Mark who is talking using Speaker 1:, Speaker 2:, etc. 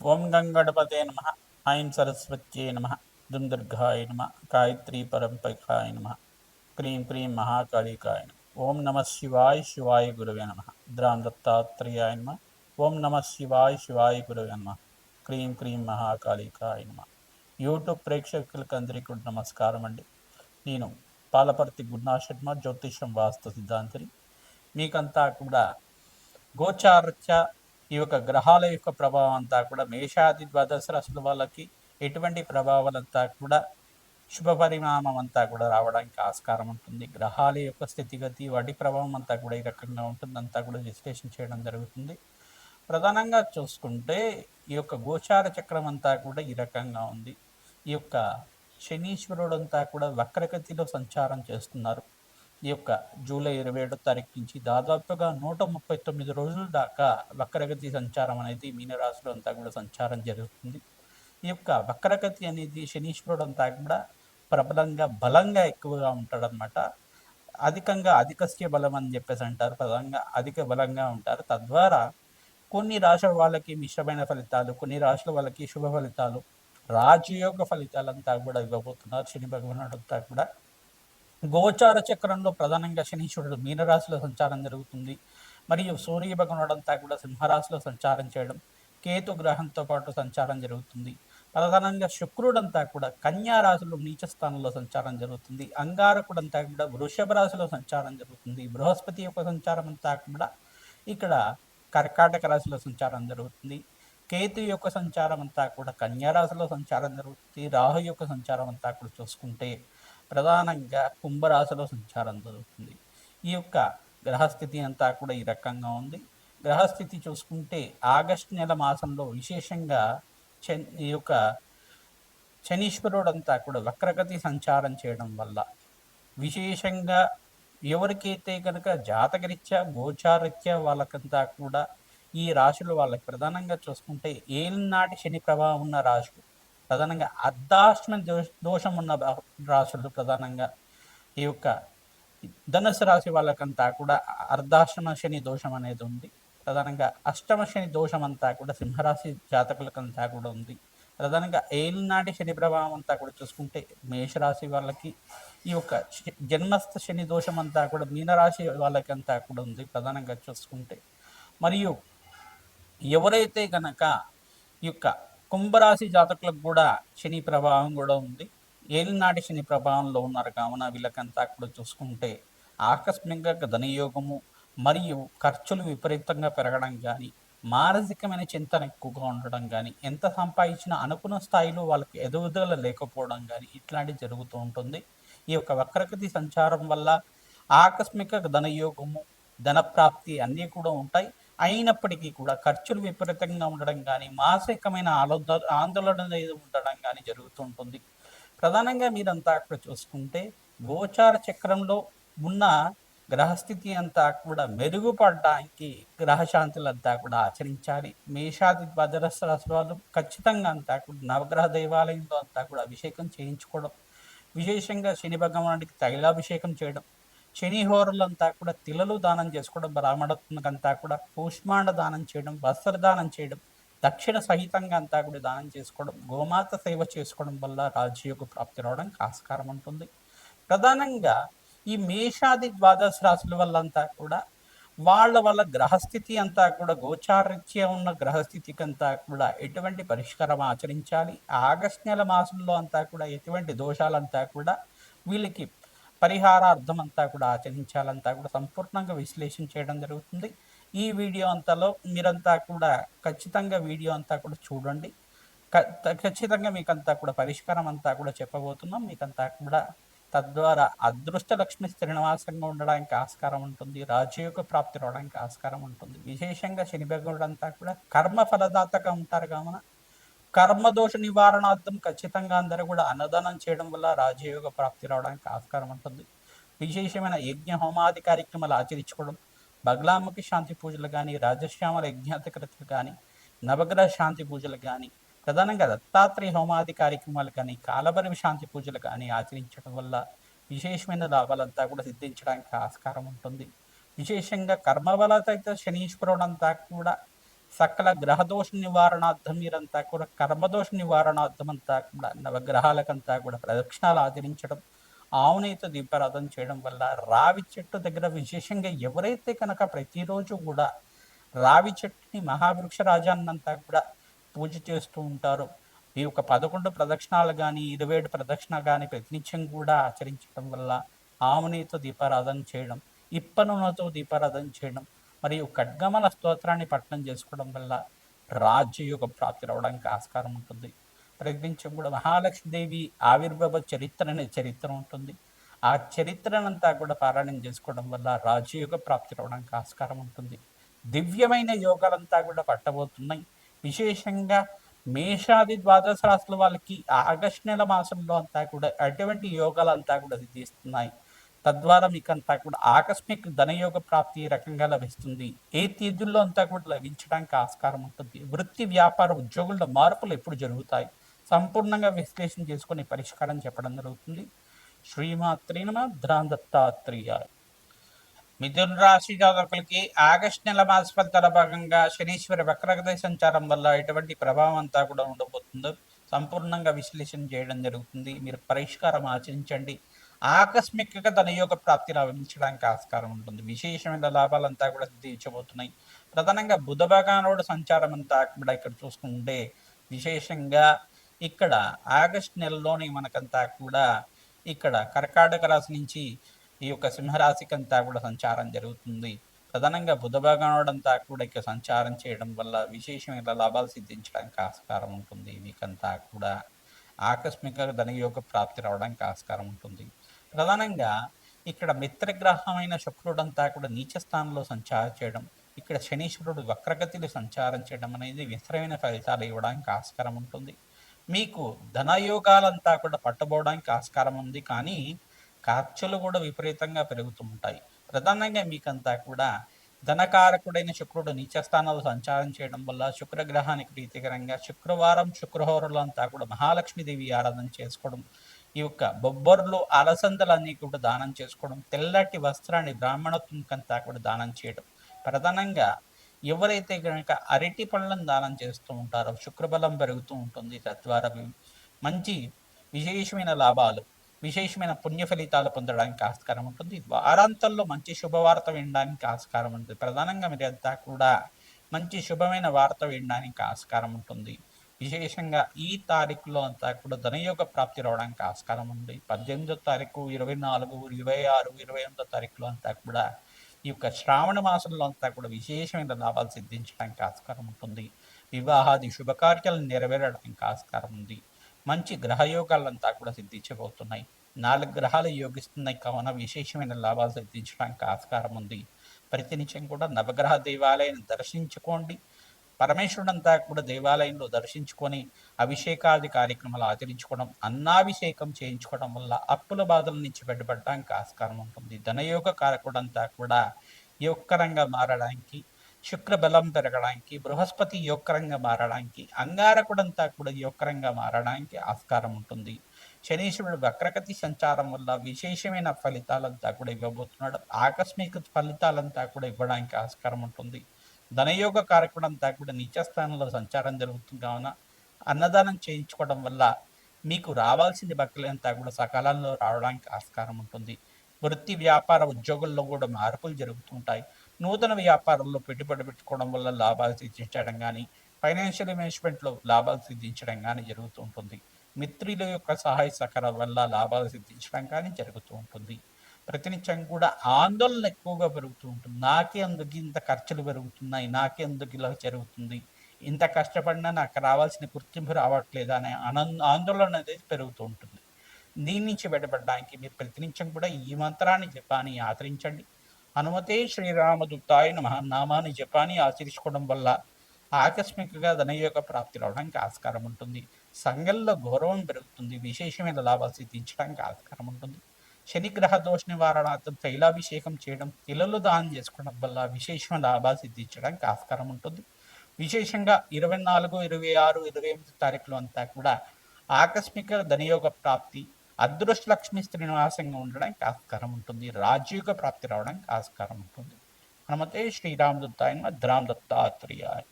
Speaker 1: ఓం గంగణపతే నమ. ఐం సరస్వత్యే నమ. దుం దుర్గాయ నమ. గాయత్రీ పరంపకాయ నమ. క్రీం క్రీం మహాకాళికాయ నమ. ఓం నమ శివాయ శివాయ గురవే నమ. ద్రాం దత్తాత్రేయాయ నమ. ఓం నమ శివాయ శివాయ గురవే నమ. క్రీం క్రీం మహాకాళికాయ నమ. యూట్యూబ్ ప్రేక్షకులకు అందరికీ కూడా నమస్కారం అండి. నేను పాలపర్తి గున్నా శర్మ, జ్యోతిషం వాస్తు సిద్ధాంతిని. మీకంతా కూడా గోచారత్య ఈ యొక్క గ్రహాల యొక్క ప్రభావం అంతా కూడా మేషాది ద్వాదశ రాశుల వాళ్ళకి ఎటువంటి ప్రభావాలంతా కూడా శుభ పరిణామం అంతా కూడా రావడానికి ఆస్కారం ఉంటుంది. గ్రహాల యొక్క స్థితిగతి వాటి ప్రభావం అంతా కూడా ఈ రకంగా ఉంటుంది, అంతా కూడా విశ్లేషణ చేయడం జరుగుతుంది. ప్రధానంగా చూసుకుంటే ఈ యొక్క గోచార చక్రం అంతా కూడా ఈ రకంగా ఉంది. ఈ యొక్క శనీశ్వరుడు అంతా కూడా వక్రగతిలో సంచారం చేస్తున్నారు. ఈ యొక్క జూలై 27 తారీఖు నుంచి దాదాపుగా 139 రోజుల దాకా వక్రగతి సంచారం అనేది మీనరాశిలో అంతా కూడా సంచారం జరుగుతుంది. ఈ యొక్క వక్రగతి అనేది శనీశ్వరుడు అంతా కూడా ప్రబలంగా బలంగా ఎక్కువగా ఉంటాడనమాట. అధికంగా అధికస్య బలం అని చెప్పేసి అంటారు. ప్రధానంగా అధిక బలంగా ఉంటారు. తద్వారా కొన్ని రాశుల వాళ్ళకి మిశ్రమైన ఫలితాలు, కొన్ని రాశుల వాళ్ళకి శుభ ఫలితాలు, రాజయోగ ఫలితాలంతా కూడా ఇవ్వబోతున్నారు శని భగవానుడు అంతా కూడా. గోచార చక్రంలో ప్రధానంగా శనీశ్వరుడు మీనరాశిలో సంచారం జరుగుతుంది. మరియు సూర్య భగవానుడంతా కూడా సింహరాశిలో సంచారం చేయడం, కేతు గ్రహంతో పాటు సంచారం జరుగుతుంది. ప్రధానంగా శుక్రుడంతా కూడా కన్యా రాశిలో నీచ స్థానంలో సంచారం జరుగుతుంది. అంగారకుడంతా కూడా వృషభ రాశిలో సంచారం జరుగుతుంది. బృహస్పతి యొక్క సంచారం అంతా కూడా ఇక్కడ కర్కాటక రాశిలో సంచారం జరుగుతుంది. కేతు యొక్క సంచారం అంతా కూడా కన్యా రాశిలో సంచారం జరుగుతుంది. రాహు యొక్క సంచారం అంతా కూడా చూసుకుంటే ప్రధానంగా కుంభరాశిలో సంచారం జరుగుతుంది. ఈ యొక్క గ్రహస్థితి అంతా కూడా ఈ రకంగా ఉంది. గ్రహస్థితి చూసుకుంటే ఆగస్టు నెల మాసంలో విశేషంగా ఈ యొక్క శనీశ్వరుడు అంతా కూడా వక్రగతి సంచారం చేయడం వల్ల విశేషంగా ఎవరికైతే కనుక జాతకరీత్యా గోచారరీత్యా వాళ్ళకంతా కూడా ఈ రాశులు వాళ్ళకి ప్రధానంగా చూసుకుంటే ఏలినాటి శని ప్రభావం ఉన్న రాశులు, ప్రధానంగా అర్ధాష్టమ దోషం ఉన్న రాశులు, ప్రధానంగా ఈ యొక్క ధనుసు రాశి వాళ్ళకంతా కూడా అర్ధాష్టమ శని దోషం అనేది ఉంది. ప్రధానంగా అష్టమ శని దోషం అంతా కూడా సింహరాశి జాతకులకంతా కూడా ఉంది. ప్రధానంగా ఏలినాటి శని ప్రభావం అంతా కూడా చూసుకుంటే మేషరాశి వాళ్ళకి ఈ యొక్క జన్మస్థ శని దోషం అంతా కూడా మీనరాశి వాళ్ళకి అంతా కూడా ఉంది ప్రధానంగా చూసుకుంటే. మరియు ఎవరైతే కనుక ఈ యొక్క కుంభరాశి జాతకులకు కూడా శని ప్రభావం కూడా ఉంది, ఏలినాటి శని ప్రభావంలో ఉన్నారు కావున వీళ్ళకంతా కూడా చూసుకుంటే ఆకస్మికంగా ధనయోగము మరియు ఖర్చులు విపరీతంగా పెరగడం కానీ, మానసికమైన చింతన ఎక్కువగా ఉండడం కానీ, ఎంత సంపాదించినా అనుకున్న స్థాయిలో వాళ్ళకి ఎదుగుదల లేకపోవడం కానీ ఇట్లాంటివి జరుగుతూ ఉంటుంది. ఈ యొక్క వక్రగతి సంచారం వల్ల ఆకస్మిక ధనయోగము, ధనప్రాప్తి అన్నీ కూడా ఉంటాయి. అయినప్పటికీ కూడా ఖర్చులు విపరీతంగా ఉండడం కానీ, మానసికమైన ఆందోళన ఉండడం కానీ జరుగుతూ ఉంటుంది. ప్రధానంగా మీరంతా అక్కడ చూసుకుంటే గోచార చక్రంలో ఉన్న గ్రహస్థితి అంతా కూడా మెరుగుపడడానికి గ్రహశాంతులంతా కూడా ఆచరించాలి. మేషాది ద్వాదశ రాశుల వాళ్ళు ఖచ్చితంగా అంతా కూడా నవగ్రహ దేవాలయంలో అంతా కూడా అభిషేకం చేయించుకోవడం, విశేషంగా శని భగవానుడికి తైలాభిషేకం చేయడం, శని హోరలంతా కూడా తిలలు దానం చేసుకోవడం, బ్రాహ్మణత్మకంతా కూడా కూష్మాండ దానం చేయడం, వస్త్రదానం చేయడం, దక్షిణ సహితంగా అంతా కూడా దానం చేసుకోవడం, గోమాత సేవ చేసుకోవడం వల్ల రాజయోగ ప్రాప్తి రావడానికి ఆస్కారం ఉంటుంది. ప్రధానంగా ఈ మేషాది ద్వాదశ రాశుల వల్లంతా కూడా వాళ్ళ గ్రహస్థితి అంతా కూడా గోచారరీత్యా ఉన్న గ్రహస్థితికి అంతా కూడా ఎటువంటి పరిష్కారం ఆచరించాలి, ఆగస్టు నెల మాసంలో అంతా కూడా ఎటువంటి దోషాలంతా కూడా వీళ్ళకి పరిహారార్థం అంతా కూడా ఆచరించాలంతా కూడా సంపూర్ణంగా విశ్లేషణ చేయడం జరుగుతుంది. ఈ వీడియో అంతలో మీరంతా కూడా ఖచ్చితంగా వీడియో అంతా కూడా చూడండి. ఖచ్చితంగా మీకంతా కూడా పరిష్కారం అంతా కూడా చెప్పబోతున్నాం. మీకంతా కూడా తద్వారా అదృష్ట లక్ష్మి శ్రీనివాసంగా ఉండడానికి ఆస్కారం ఉంటుంది, రాజయోగ ప్రాప్తి రావడానికి ఆస్కారం ఉంటుంది. విశేషంగా శని భగవానుడు అంతా కూడా కర్మ ఫలదాతగా ఉంటారు కావున కర్మదోష నివారణార్థం ఖచ్చితంగా అందరూ కూడా అన్నదానం చేయడం వల్ల రాజయోగ ప్రాప్తి రావడానికి ఆస్కారం ఉంటుంది. విశేషమైన యజ్ఞ హోమాది కార్యక్రమాలు ఆచరించుకోవడం, బగలాముఖి శాంతి పూజలు కానీ, రాజశ్యామల యజ్ఞాధికృతులు కానీ, నవగ్రహ శాంతి పూజలు కానీ, ప్రధానంగా దత్తాత్రేయ హోమాది కార్యక్రమాలు కానీ, కాలభైరవ శాంతి పూజలు కానీ ఆచరించడం వల్ల విశేషమైన లాభాలంతా కూడా సిద్ధించడానికి ఆస్కారం ఉంటుంది. విశేషంగా కర్మబలత శనీశ్వరుడు అంతా కూడా సకల గ్రహదోష నివారణార్థం మీరంతా కూడా కర్మదోష నివారణార్థం అంతా కూడా నవగ్రహాలకంతా కూడా ప్రదక్షిణాలు ఆచరించడం, ఆవునేత దీపారాధన చేయడం వల్ల రావి చెట్టు దగ్గర విశేషంగా ఎవరైతే కనుక ప్రతిరోజు కూడా రావి చెట్టుని మహావృక్ష రాజాన్నంతా కూడా పూజ చేస్తూ ఉంటారో, ఈ యొక్క 11 ప్రదక్షిణాలు కానీ 27 ప్రదక్షిణ కానీ ప్రతినిత్యం కూడా ఆచరించడం వల్ల ఆవునేతో దీపారాధన చేయడం, ఇప్ప నూనెతో దీపారాధన చేయడం మరియు ఖడ్గమల స్తోత్రాన్ని పఠనం చేసుకోవడం వల్ల రాజ్యయుగ ప్రాప్తి రావడానికి ఆస్కారం ఉంటుంది. ప్రతినిత్యం కూడా మహాలక్ష్మీదేవి ఆవిర్భావ చరిత్ర అనే చరిత్ర ఉంటుంది. ఆ చరిత్రనంతా కూడా పారాయణం చేసుకోవడం వల్ల రాజయోగ ప్రాప్తి రావడానికి ఆస్కారం ఉంటుంది. దివ్యమైన యోగాలంతా కూడా పట్టబోతున్నాయి. విశేషంగా మేషాది ద్వాదశ రాశుల వాళ్ళకి ఆగస్టు నెల మాసంలో అంతా కూడా అటువంటి యోగాలంతా కూడా సిద్ధిస్తున్నాయి. తద్వారా మీకంతా కూడా ఆకస్మిక ధనయోగ ప్రాప్తి రకంగా లభిస్తుంది. ఏ తేదీల్లో అంతా కూడా లభించడానికి ఆస్కారం ఉంటుంది. వృత్తి వ్యాపార ఉద్యోగుల మార్పులు ఎప్పుడు జరుగుతాయి, సంపూర్ణంగా విశ్లేషణ చేసుకుని పరిష్కారం చెప్పడం జరుగుతుంది. శ్రీమాత్రే నమః. దత్తాత్రేయ. మిథున రాశి జాతకులకి ఆగస్టు నెల మాస ఫలితాల భాగంగా శనీశ్వరి వక్రగతి సంచారం వల్ల ఎటువంటి ప్రభావం అంతా కూడా ఉండబోతుందో సంపూర్ణంగా విశ్లేషణ చేయడం జరుగుతుంది. మీరు పరిష్కారం ఆచరించండి. ఆకస్మికంగా ధనయోగ ప్రాప్తి లభించడానికి ఆస్కారం ఉంటుంది. విశేషమైన లాభాలంతా కూడా సిద్ధించబోతున్నాయి. ప్రధానంగా బుధ భగవానుడు సంచారం అంతా కూడా ఇక్కడ చూసుకుంటే విశేషంగా ఇక్కడ ఆగస్టు నెలలోని మనకంతా కూడా ఇక్కడ కర్కాటక రాశి నుంచి ఈ యొక్క సింహరాశికి అంతా కూడా సంచారం జరుగుతుంది. ప్రధానంగా బుధ భగవానుడంతా కూడా ఇక సంచారం చేయడం వల్ల విశేషమైన లాభాలు సిద్ధించడానికి ఆస్కారం ఉంటుంది. మీకంతా కూడా ఆకస్మిక ధనయోగ ప్రాప్తి రావడానికి ఆస్కారం ఉంటుంది. ప్రధానంగా ఇక్కడ మిత్రగ్రహమైన శుక్రుడంతా కూడా నీచ స్థానంలో సంచారం చేయడం, ఇక్కడ శనీశ్వరుడు వక్రగతిలో సంచారం చేయడం అనేది విస్తరమైన ఫలితాలు ఇవ్వడానికి ఆస్కారం ఉంటుంది. మీకు ధనయోగాలంతా కూడా పట్టబోవడానికి ఆస్కారం ఉంది. కానీ ఖర్చులు కూడా విపరీతంగా పెరుగుతూ ఉంటాయి. ప్రధానంగా మీకంతా కూడా ధనకారకుడైన శుక్రుడు నీచస్థానాలు సంచారం చేయడం వల్ల శుక్రగ్రహానికి ప్రీతికరంగా శుక్రవారం శుక్రహోరలు అంతా కూడా మహాలక్ష్మీదేవి ఆరాధన చేసుకోవడం, ఈ యొక్క బొబ్బర్లు అలసందలన్నీ కూడా దానం చేసుకోవడం, తెల్లటి వస్త్రాన్ని బ్రాహ్మణత్వంకంతా కూడా దానం చేయడం, ప్రధానంగా ఎవరైతే కనుక అరటి పళ్ళను దానం చేస్తూ ఉంటారో శుక్రబలం పెరుగుతూ ఉంటుంది. తద్వారా మంచి విశేషమైన లాభాలు, విశేషమైన పుణ్య ఫలితాలు పొందడానికి ఆస్కారం ఉంటుంది. వారాంతంలో మంచి శుభవార్త వినడానికి ఆస్కారం ఉంటుంది. ప్రధానంగా మీరంతా కూడా మంచి శుభమైన వార్త వినడానికి ఆస్కారం ఉంటుంది. విశేషంగా ఈ తారీఖులో అంతా కూడా ధనయోగ ప్రాప్తి రావడానికి ఆస్కారం ఉంది. 18వ తారీఖు, 24, 26, 28వ తారీఖులో అంతా కూడా ఈ యొక్క శ్రావణ మాసంలో అంతా కూడా విశేషమైన లాభాలు సిద్ధించడానికి ఆస్కారం ఉంటుంది. వివాహాది శుభకార్యాలను నెరవేరడానికి ఆస్కారం ఉంది. మంచి గ్రహయోగాలంతా కూడా సిద్ధించబోతున్నాయి. 4 గ్రహాలు యోగిస్తున్నాయి కావున విశేషమైన లాభాలు సిద్ధించడానికి ఆస్కారం ఉంది. ప్రతినిత్యం కూడా నవగ్రహ దేవాలయాన్ని దర్శించుకోండి. పరమేశ్వరుడంతా కూడా దేవాలయంలో దర్శించుకొని అభిషేకాది కార్యక్రమాలు ఆచరించుకోవడం, అన్నాభిషేకం చేయించుకోవడం వల్ల అప్పుల బాధల నుంచి బయటపడడానికి ఆస్కారం ఉంటుంది. ధనయోగ కారకుడంతా కూడా యోగకరంగా మారడానికి, శుక్ర బలం పెరగడానికి, బృహస్పతి యోగకరంగా మారడానికి, అంగారకుడంతా కూడా యోగకరంగా మారడానికి ఆస్కారం ఉంటుంది. శనీశ్వరుడు వక్రగతి సంచారం వల్ల విశేషమైన ఫలితాలంతా కూడా ఇవ్వబోతున్నాడు. ఆకస్మిక ఫలితాలంతా కూడా ఇవ్వడానికి ఆస్కారం ఉంటుంది. ధనయోగ కారకుడంతా కూడా నీచస్థానంలో సంచారం జరుగుతుంది కావున అన్నదానం చేయించుకోవడం వల్ల మీకు రావాల్సిన భక్తులంతా కూడా సకాలంలో రావడానికి ఆస్కారం ఉంటుంది. వృత్తి వ్యాపార ఉద్యోగుల్లో కూడా మార్పులు జరుగుతుంటాయి. నూతన వ్యాపారంలో పెట్టుబడి పెట్టుకోవడం వల్ల లాభాలు సిద్ధించడం కానీ, ఫైనాన్షియల్ ఇన్వెస్ట్మెంట్లో లాభాలు సిద్ధించడం కానీ జరుగుతూ ఉంటుంది. మిత్రుల యొక్క సహాయ సహకారం వల్ల లాభాలు సిద్ధించడం కానీ జరుగుతూ ఉంటుంది. ప్రతినిత్యం కూడా ఆందోళన ఎక్కువగా పెరుగుతూ ఉంటుంది. నాకే అందుకు ఇంత ఖర్చులు పెరుగుతున్నాయి, నాకే అందుకు ఇలా జరుగుతుంది, ఇంత కష్టపడినా నాకు రావాల్సిన గుర్తింపు రావట్లేదు అనే ఆందోళన అనేది పెరుగుతూ ఉంటుంది. దీని నుంచి బయటపడడానికి మీరు ప్రతినిత్యం కూడా ఈ మంత్రాన్ని జపాన్ని ఆచరించండి. హనుమతే శ్రీరామదూతాయ నమః నామాన్ని జపాన్ని ఆచరించుకోవడం వల్ల ఆకస్మికంగా ధనయోగ ప్రాప్తి రావడానికి ఆస్కారం ఉంటుంది. సంఘంలో గౌరవం పెరుగుతుంది. విశేషమైన లాభాలు సిద్ధించడానికి ఆస్కారం ఉంటుంది. శనిగ్రహ దోష నివారణార్థం తైలాభిషేకం చేయడం, తిలలు దానం చేసుకోవడం వల్ల విశేషమైన లాభాలు సిద్ధించడానికి ఆస్కారం ఉంటుంది. విశేషంగా 24, 26, 28 తారీఖులు అంతా కూడా ఆకస్మిక ధనయోగ ప్రాప్తి, అదృష్ట లక్ష్మి శ్రీనివాసంగా ఉండడానికి ఆస్కారం ఉంటుంది. రాజయోగ ప్రాప్తి రావడానికి ఆస్కారం ఉంటుంది. హనుమతే శ్రీరామదత్తాయ నమః. దత్తాత్రేయాయ.